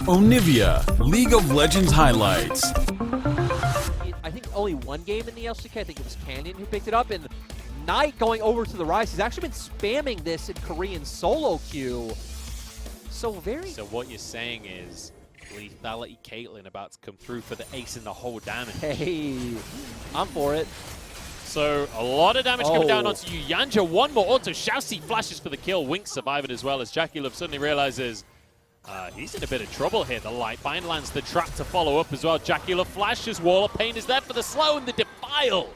Onivia, League of Legends highlights. I think only one game in the LCK. I think it was Canyon who picked it up, and Knight going over to the Rise. He's actually been spamming this in Korean solo queue. So what you're saying is lethality Caitlyn about to come through for the ace in the hole damage. Hey, I'm for it. So a lot of damage coming down onto you. Yanja, one more auto. Shousey flashes for the kill. Wink surviving as well as JackeyLove suddenly realizes he's in a bit of trouble here. The Lightbind lands the trap to follow up as well. JackeyLove flashes. Wall of Pain is there for the slow, and the Defile,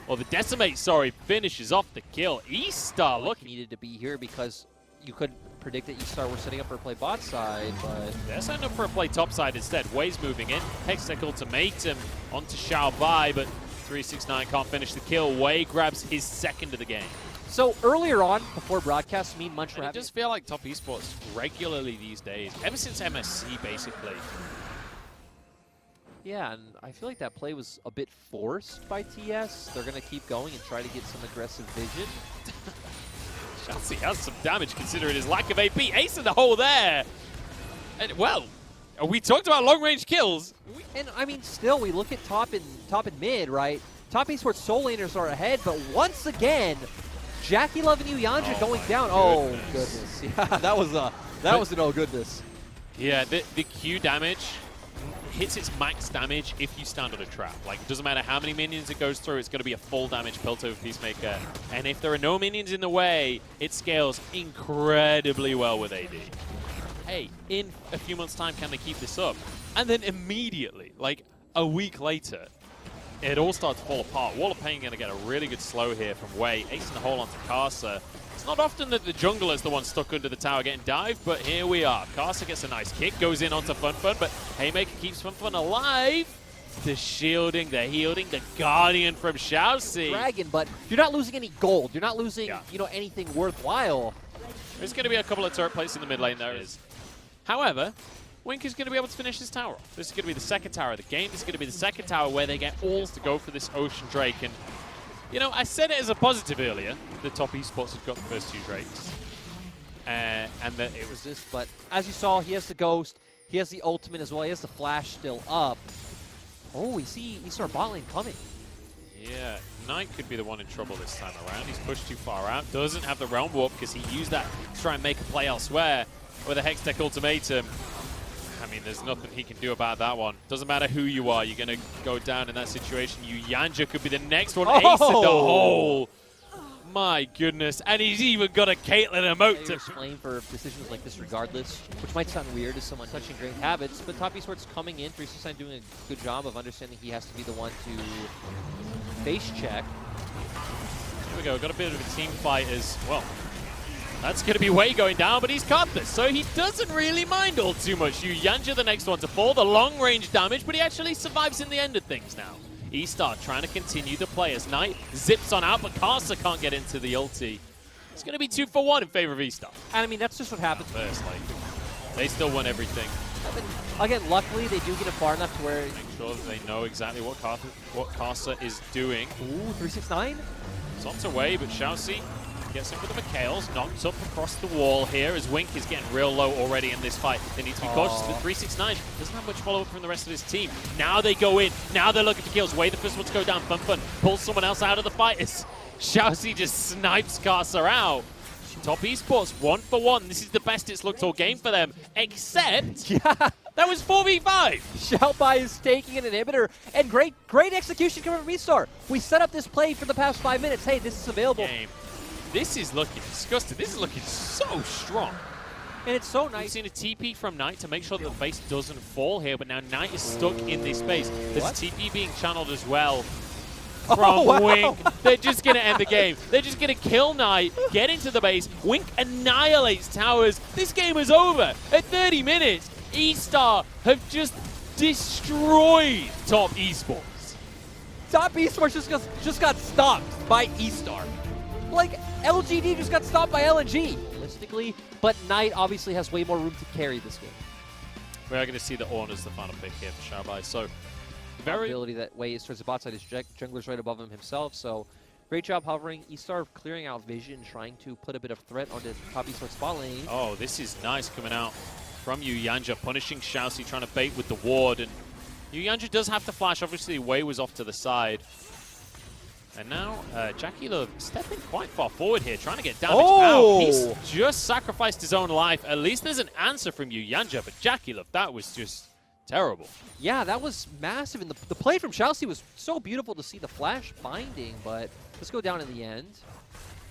or the Decimate, sorry, finishes off the kill. eStar, look. He needed to be here because you could predict that eStar were setting up for a play bot side, but they're setting up for a play top side instead. Way's moving in. Hextech ultimatum onto Xiaobai, but 369 can't finish the kill. Way grabs his second of the game. So earlier on, before broadcast, me and Munch were having... I just feel like top esports regularly these days, ever since MSC basically. Yeah, and I feel like that play was a bit forced by TES. They're going to keep going and try to get some aggressive vision. Chelsea has some damage considering his lack of AP. Ace in the hole there. And well, we talked about long-range kills. And I mean, still, we look at top and mid, right? Top esports soul laners are ahead, but once again, JackeyLove and Yanja going down. Oh goodness, yeah, that was an oh goodness. Yeah, the Q damage hits its max damage if you stand on a trap. Like, it doesn't matter how many minions it goes through, it's going to be a full damage Piltover Peacemaker. And if there are no minions in the way, it scales incredibly well with AD. Hey, in a few months' time, can they keep this up? And then immediately, like a week later, it all starts to fall apart. Wall of Pain going to get a really good slow here from Way. Ace in the hole onto Karsa. It's not often that the jungler is the one stuck under the tower getting dived, but here we are. Karsa gets a nice kick, goes in onto FunFun, but Haymaker keeps FunFun alive. The shielding, the healing, the Guardian from Shousey. Dragon, but you're not losing any gold. You're not losing, you know, anything worthwhile. There's going to be a couple of turret plates in the mid lane there. However, Wink is going to be able to finish this tower. This is going to be the second tower of the game. This is going to be the second tower where they get alls to go for this Ocean Drake. And, you know, I said it as a positive earlier. The top esports have got the first two Drakes. And that it was this, but as you saw, he has the Ghost. He has the ultimate as well. He has the Flash still up. Oh, we see eStar bot lane coming. Yeah, Knight could be the one in trouble this time around. He's pushed too far out. Doesn't have the Realm Warp because he used that to try and make a play elsewhere with a Hextech ultimatum. I mean, there's nothing he can do about that one. Doesn't matter who you are, you're going to go down in that situation. Yanja could be the next one. Ace in the hole. My goodness. And he's even got a Caitlyn emote to explain for decisions like this regardless, which might sound weird as someone touching great habits, but top esports coming in, 369 doing a good job of understanding he has to be the one to face check. Here we go. Got a bit of a team fight as well. That's going to be Way going down, but he's caught this, so he doesn't really mind all too much. Yanja the next one to fall, the long-range damage, but he actually survives in the end of things now. eStar trying to continue the play as Knight zips on out, but Karsa can't get into the ulti. It's going to be 2 for 1 in favor of eStar. And I mean, that's just what happens. First, like, they still won everything. Again, luckily, they do get it far enough to where... Make sure that they know exactly what Karsa is doing. Ooh, 369? It's on to Way, but Shousey gets in with the McHale's, knocked up across the wall here as Wink is getting real low already in this fight. They need to be cautious, but 369 doesn't have much follow-up from the rest of his team. Now they go in, now they're looking for kills. Way the first one to go down, FunFun pulls someone else out of the fight as Shousey just snipes Karsa out. Top esports, 1 for 1. This is the best it's looked all game for them, except that was 4v5. Xiaobai is taking an inhibitor, and great execution coming from eStar. We set up this play for the past 5 minutes. Hey, this is available. This is looking disgusting. This is looking so strong. And it's so nice. We've seen a TP from Knight to make sure that the base doesn't fall here, but now Knight is stuck in this space. There's a TP being channeled as well from Wink. They're just going to end the game. They're just going to kill Knight, get into the base. Wink annihilates towers. This game is over. At 30 minutes, eStar have just destroyed top esports. Top esports just got stopped by eStar. Like, LGD just got stopped by LNG, realistically, but Knight obviously has way more room to carry this game. We are going to see the Ornn as the final pick here for Xiaobai. So, very ability that Way is towards the bot side. His jungler's right above him himself, so great job hovering. eStar clearing out vision, trying to put a bit of threat onto top esports bot lane. Oh, this is nice coming out from Yuyanja, punishing Shousey, trying to bait with the ward. And Yuyanja does have to flash. Obviously, Wei was off to the side. And now JackeyLove stepping quite far forward here, trying to get damage. Oh! Wow, he's just sacrificed his own life. At least there's an answer from Yuyanja, but JackeyLove, that was just terrible. Yeah, that was massive. And the play from Shousey was so beautiful to see the flash binding, but let's go down in the end.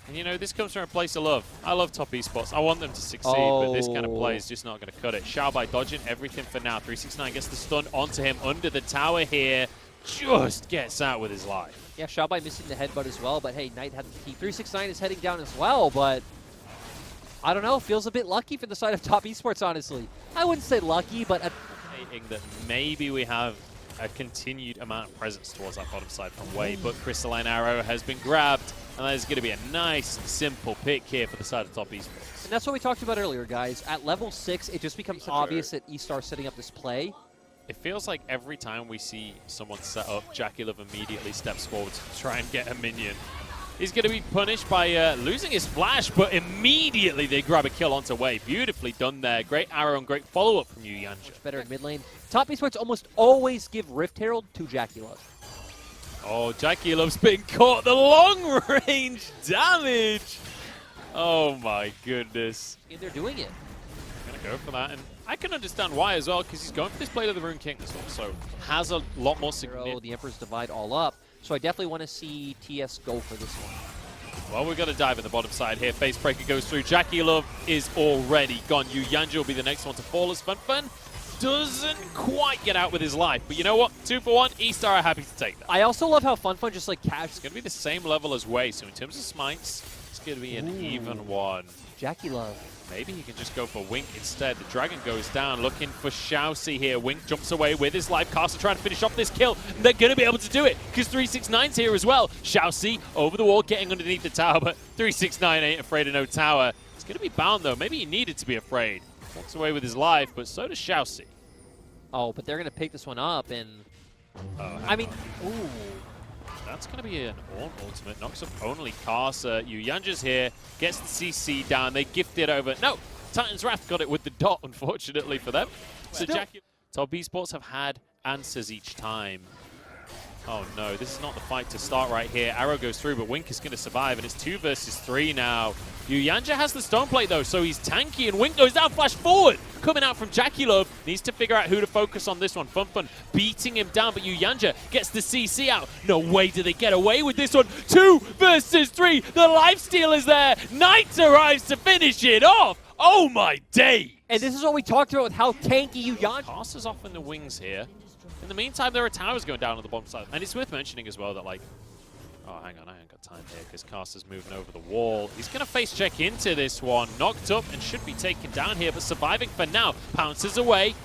And you know, this comes from a place of love. I love top esports. I want them to succeed, but this kind of play is just not going to cut it. Xiaobai dodging everything for now. 369 gets the stun onto him under the tower here. Just gets out with his life. Yeah, Xiaobai missing the headbutt as well, but hey, Knight had the key. 369 is heading down as well, but I don't know. Feels a bit lucky for the side of top esports, honestly. I wouldn't say lucky, but that maybe we have a continued amount of presence towards that bottom side from Wei, but Crystalline Arrow has been grabbed, and that is going to be a nice, simple pick here for the side of top esports. And that's what we talked about earlier, guys. At level 6, it just becomes obvious that eStar setting up this play. It feels like every time we see someone set up, JackeyLove immediately steps forward to try and get a minion. He's going to be punished by losing his flash, but immediately they grab a kill onto Wei. Beautifully done there. Great arrow and great follow-up from Yuyanja. Much better in mid lane. Top esports almost always give Rift Herald to JackeyLove. Oh, JackeyLove's been caught. The long-range damage. Oh, my goodness. And they're doing it. Going to go for that. And I can understand why as well, because he's going for this Blade of the Rune King. This also has a lot more significance. The Emperor's Divide all up. So I definitely want to see TS go for this one. Well, we're going to dive in the bottom side here. Facebreaker goes through. JackeyLove is already gone. Yuyanja will be the next one to fall as Fun doesn't quite get out with his life. But you know what? 2 for 1. eStar are happy to take that. I also love how Fun just like cash. It's going to be the same level as Wei. So in terms of smites, it's going to be an even one. JackeyLove. Maybe he can just go for Wink instead. The Dragon goes down, looking for Shousey here. Wink jumps away with his life. Caster trying to finish off this kill. And they're going to be able to do it, because 369's here as well. Shousey over the wall, getting underneath the tower, but 369 ain't afraid of no tower. He's going to be bound, though. Maybe he needed to be afraid. Walks away with his life, but so does Shousey. Oh, but they're going to pick this one up, and I mean, ooh. That's going to be an ultimate. Knocks up only Carcer. Yuyanja's here. Gets the CC down. They gift it over. No! Titan's Wrath got it with the dot, unfortunately for them. So Top esports have had answers each time. Oh no, this is not the fight to start right here. Arrow goes through, but Wink is going to survive, and it's 2 versus 3 now. Yuyanja has the stone plate though, so he's tanky, and Wink goes down, flash forward. Coming out from JackeyLove, needs to figure out who to focus on this one. Fun beating him down, but Yuyanja gets the CC out. No way do they get away with this one. 2 versus 3, the lifesteal is there. Knight arrives to finish it off. Oh my days. And this is what we talked about with how tanky Yuyanja. Caster's off in the wings here. In the meantime, there are towers going down on the bottom side. And it's worth mentioning as well that, like, oh, hang on, I ain't got time here because Caster's moving over the wall. He's going to face check into this one. Knocked up and should be taken down here, but surviving for now. Pounces away.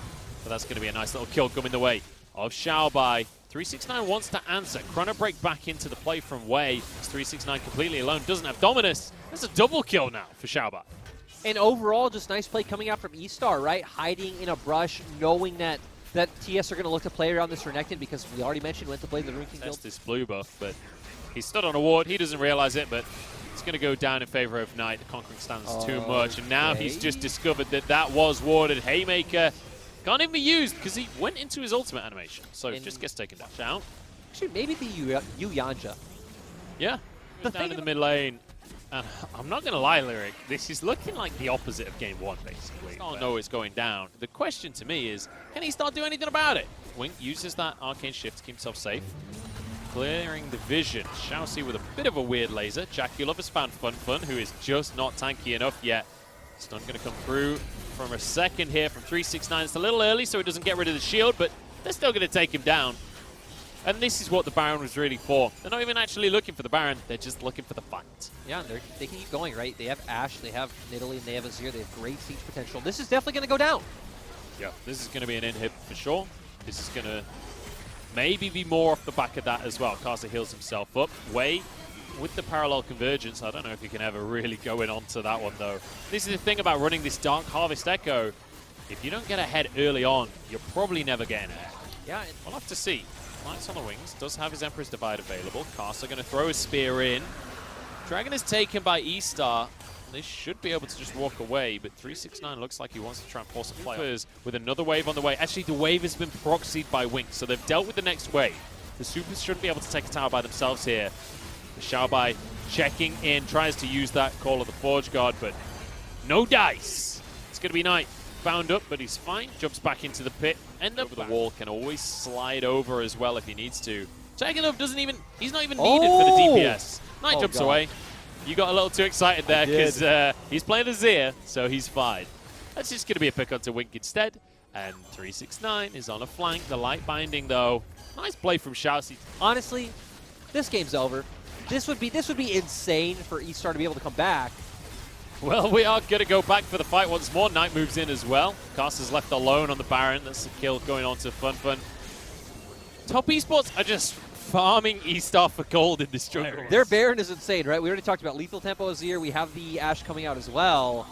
But that's going to be a nice little kill coming the way of Xiaobai. 369 wants to answer. Chrono Break back into the play from Wei. 369 completely alone. Doesn't have dominus. That's a double kill now for Xiaobai. And overall, just nice play coming out from eStar, right? Hiding in a brush, knowing that TS are going to look to play around this Renekton, because we already mentioned went to play the Rune King guild. That's this blue buff, but he stood on a ward. He doesn't realize it, but it's going to go down in favor of Knight. The Conquering Stance too much, and now he's just discovered that that was warded. Haymaker can't even be used because he went into his ultimate animation, so it just gets taken down. Actually, maybe the Yuyanja. Yeah, down in the mid lane. And I'm not going to lie, Lyric, this is looking like the opposite of Game 1, basically. I don't know it's going down. The question to me is, can he start doing anything about it? Wink uses that Arcane Shift to keep himself safe. Clearing the vision. Shousey with a bit of a weird laser. JackeyLove has found Fun, who is just not tanky enough yet. Stun going to come through from a second here from 369. It's a little early, so it doesn't get rid of the shield, but they're still going to take him down. And this is what the Baron was really for. They're not even actually looking for the Baron, they're just looking for the fight. Yeah, and they can keep going, right? They have Ashe, they have Nidalee, and they have Azir. They have great siege potential. This is definitely going to go down. Yeah, this is going to be an inhib for sure. This is going to maybe be more off the back of that as well. Caster heals himself up. Wei with the parallel convergence. I don't know if you can ever really go in onto that one, though. This is the thing about running this Dark Harvest Echo. If you don't get ahead early on, you're probably never getting ahead. Yeah, we'll have to see. Lights on the wings, does have his Emperor's Divide available. Caster going to throw a spear in. Dragon is taken by eStar. They should be able to just walk away, but 369 looks like he wants to try and force a play with another wave on the way. Actually, the wave has been proxied by Wink, so they've dealt with the next wave. The Supers shouldn't be able to take a tower by themselves here. Xiaobai checking in, tries to use that Call of the Forge God, but no dice. It's going to be Knight. Bound up, but he's fine. Jumps back into the pit. End up the wall, can always slide over as well if he needs to. Jagilov doesn't even, he's not even needed for the DPS. Knight jumps away. You got a little too excited there because he's playing Azir, so he's fine. That's just going to be a pick onto Wink instead. And 369 is on a flank. The light binding, though. Nice play from Shousey. Honestly, this game's over. This would be insane for eStar to be able to come back. Well, we are going to go back for the fight once more. Knight moves in as well. Caster's left alone on the Baron. That's the kill going on to Fun. Top Esports are just farming eStar for gold in this jungle. Their Baron is insane, right? We already talked about lethal tempo Azir. We have the Ashe coming out as well.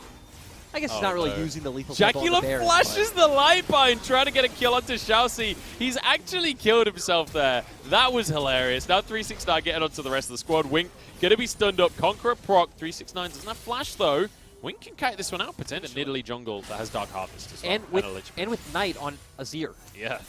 I guess he's not really using the lethal tempo on the Baron. Flashes the light bind, trying to get a kill onto Shousey. He's actually killed himself there. That was hilarious. Now 369 getting onto the rest of the squad. Wink going to be stunned up. Conqueror proc. 369 doesn't have flash though. Wink can kite this one out potentially. Nidalee jungle that has Dark Harvest as well. And with Knight on Azir. Yeah.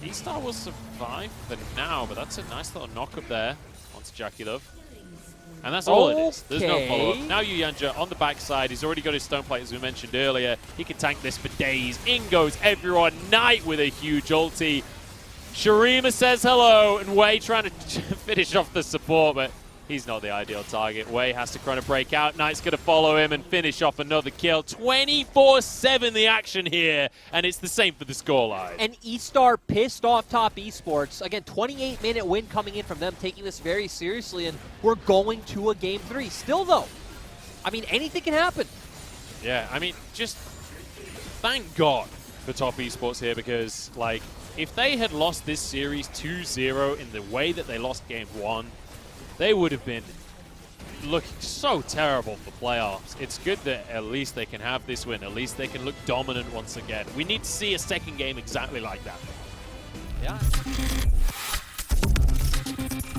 eStar will survive for now, but that's a nice little knock up there onto Jackie And that's all it is. There's no follow-up. Now Yuyanja on the backside. He's already got his stone plate, as we mentioned earlier. He can tank this for days. In goes everyone. Knight with a huge ulti. Shurima says hello, and Wei trying to finish off the support, but he's not the ideal target. Wei has to kind of break out. Knight's going to follow him and finish off another kill. 24-7 the action here, and it's the same for the scoreline. And eStar pissed off Top Esports. Again, 28-minute win coming in from them, taking this very seriously, and we're going to a Game 3. Still, though, I mean, anything can happen. Yeah, I mean, just thank God for Top Esports here, because, like, if they had lost this series 2-0 in the way that they lost Game 1, they would have been looking so terrible for playoffs. It's good that at least they can have this win. At least they can look dominant once again. We need to see a second game exactly like that. Yeah.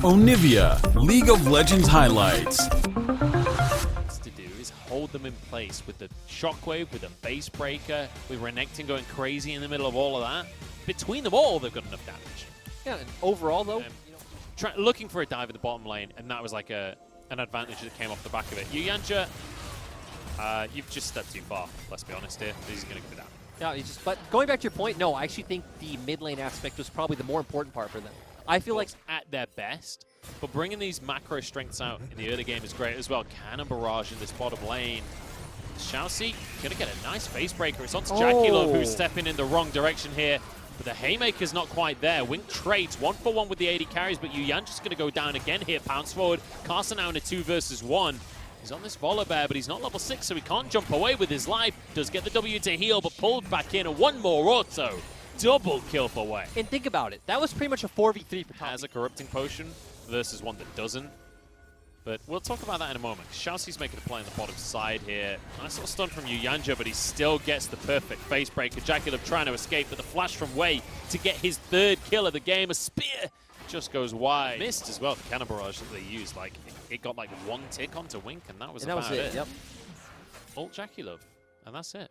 Onivia, League of Legends highlights. To do is hold them in place with the shockwave, with the base breaker, with Renekton going crazy in the middle of all of that. Between them all, they've got enough damage. Yeah, and overall, though, looking for a dive in the bottom lane, and that was like an advantage that came off the back of it. Yuyanja, you've just stepped too far, let's be honest here. He's going to go down. Yeah, but going back to your point, no, I actually think the mid lane aspect was probably the more important part for them. I feel like at their best, but bringing these macro strengths out in the early game is great as well. Cannon barrage in this bottom lane. Shousey going to get a nice face breaker. It's onto Jackie Love, who's stepping in the wrong direction here. But the Haymaker's not quite there. Wink trades 1-for-1 with the 80 carries, but Yuyanja's going to go down again here. Pounce forward. Carson now in a 2 versus 1. He's on this Volibear, but he's not level 6, so he can't jump away with his life. Does get the W to heal, but pulled back in. And one more auto. Double kill for Wei. And think about it. That was pretty much a 4v3 for Top. Has a corrupting potion versus one that doesn't. But we'll talk about that in a moment. Shousey's making a play on the bottom side here. Nice little stun from Yuyanja, but he still gets the perfect face breaker. Jackie trying to escape, but the flash from Wei to get his 3rd kill of the game. A spear just goes wide. Missed as well, the cannon barrage that they used. Like, it got like 1 tick onto Wink, and that was about it. Yep. Ult Jackie Love, and that's it.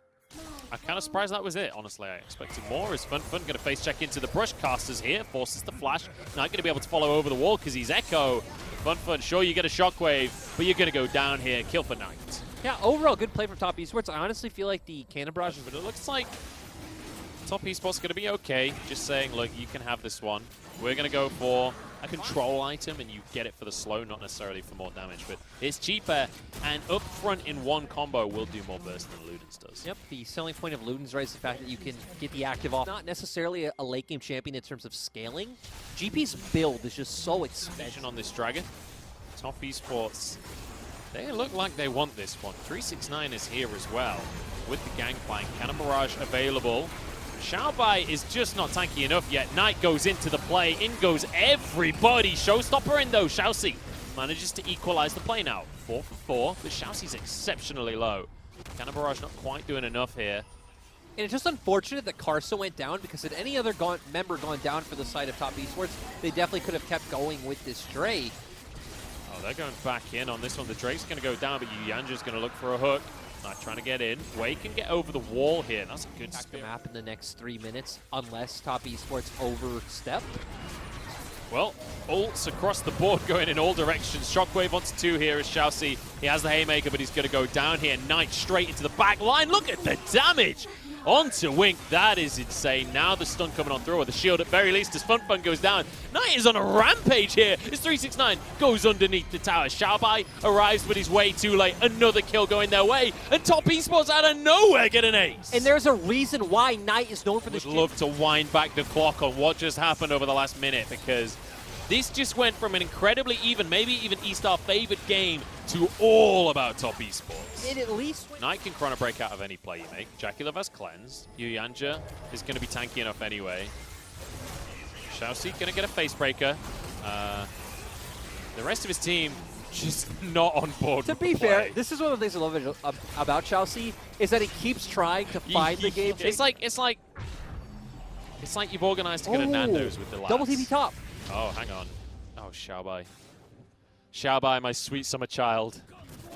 I'm kind of surprised that was it, honestly. I expected more. Is Fun going to face check into the brush? Casters here, forces the flash. Not going to be able to follow over the wall because he's Echo. Fun, sure you get a shockwave, but you're going to go down here. Kill for Knight. Yeah, overall good play from Top Esports. I honestly feel like the cannon barrage, but it looks like Top Esports going to be okay. Just saying, look, you can have this one. We're going to go for a control item, and you get it for the slow, not necessarily for more damage. But it's cheaper, and up front in one combo will do more burst than Ludens does. Yep, the selling point of Ludens, right, is the fact that you can get the active off. Not necessarily a late game champion in terms of scaling. GP's build is just so expensive. On this Dragon, Top Esports, they look like they want this one. 369 is here as well with the Gangplank. Cannon Barrage available. Xiaobai is just not tanky enough yet. Knight goes into the play. In goes everybody. Showstopper in though. Shousey manages to equalize the play now. 4 for 4, but Shousey's exceptionally low. Cannon Barrage not quite doing enough here. And it's just unfortunate that Carso went down, because had any other member gone down for the side of Top Esports, they definitely could have kept going with this Drake. Oh, they're going back in on this one. The Drake's going to go down, but Yuyanja's going to look for a hook. Not trying to get in. Wei can get over the wall here. That's a good Attack the spear. map in the next 3 minutes, unless Top Esports overstep. Well, ults across the board going in all directions. Shockwave wants 2 here as Xiaoxi. He has the Haymaker, but he's going to go down here. Knight straight into the back line. Look at the damage onto Wink. That is insane. Now the stun coming on through, or the shield at very least, as Fun goes down. Knight is on a rampage here. It's 369 goes underneath the tower. Xiaobai arrives, but he's way too late. Another kill going their way, and Top Esports out of nowhere get an ace. And there's a reason why Knight is known for this. Would love to wind back the clock on what just happened over the last minute, because this just went from an incredibly even, maybe even eStar favored game to all about Top Esports. It at least Knight can chrono break out of any play you make. Jackie has cleansed. Yuyanja is going to be tanky enough anyway. Xiaoxi going to get a face breaker. The rest of his team just not on board. To with be the fair, play. this is one of the things I love about Xiaoxi, is that he keeps trying to find the game. It's like you've organized to go to Nando's with the lads. Double TP top. Oh, hang on. Oh, Xiaobai. Xiaobai, my sweet summer child.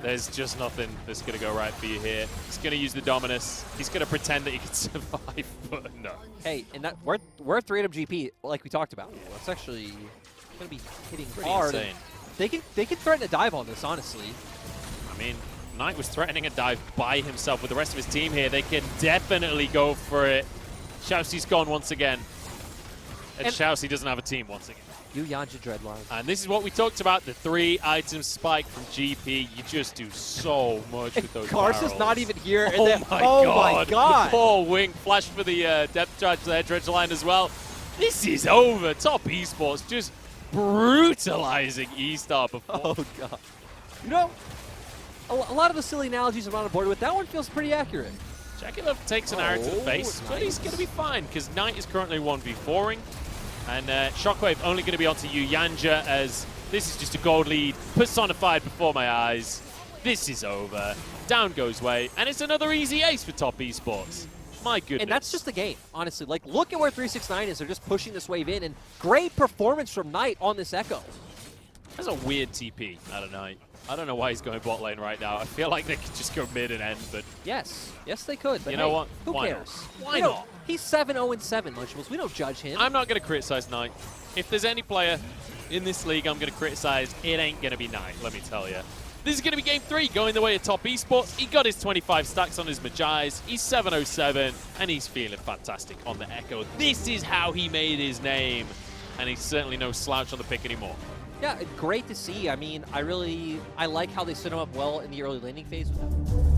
There's just nothing that's going to go right for you here. He's going to use the Dominus. He's going to pretend that he can survive, but no. Hey, and that we're 3 GP, like we talked about. It's actually going to be hitting Pretty hard. insane. They can threaten a dive on this, honestly. I mean, Knight was threatening a dive by himself with the rest of his team here. They can definitely go for it. Xiaoxi's gone once again. And Xiaoxi doesn't have a team once again. Yuyanja Dreadline. And this is what we talked about, the 3-item spike from GP. You just do so much with those Karsa's barrels. not even here. And Oh, then, my oh God. my god. Poor Wink. Flash for the depth charge there, Dredgeline as well. This is over. Top Esports just brutalizing eStar before. Oh god. You know, a lot of the silly analogies I'm not on board with. That one feels pretty accurate. Jackie Love takes an arrow to the Oh, face, but he's nice. going to be fine because Knight is currently 1v4ing. And Shockwave only going to be onto Yuyanja, as this is just a gold lead personified before my eyes. This is over. Down goes Wei, and it's another easy ace for Top Esports. My goodness. And that's just the game, honestly. Like, look at where 369 is. They're just pushing this wave in, and great performance from Knight on this Echo. That's a weird TP out of Knight. I don't know why he's going bot lane right now. I feel like they could just go mid and end, but Yes, they could. But You know hey, what? Who Why cares? not? Why You know, not? He's 7-0-7, Lunchables. We don't judge him. I'm not going to criticize Knight. If there's any player in this league I'm going to criticize, it ain't going to be Knight, let me tell you. This is going to be game 3, going the way of Top Esports. He got his 25 stacks on his Magi's. He's 7-0-7, and he's feeling fantastic on the Echo. This is how he made his name, and he's certainly no slouch on the pick anymore. Yeah, great to see. I mean, I like how they set him up well in the early landing phase with him.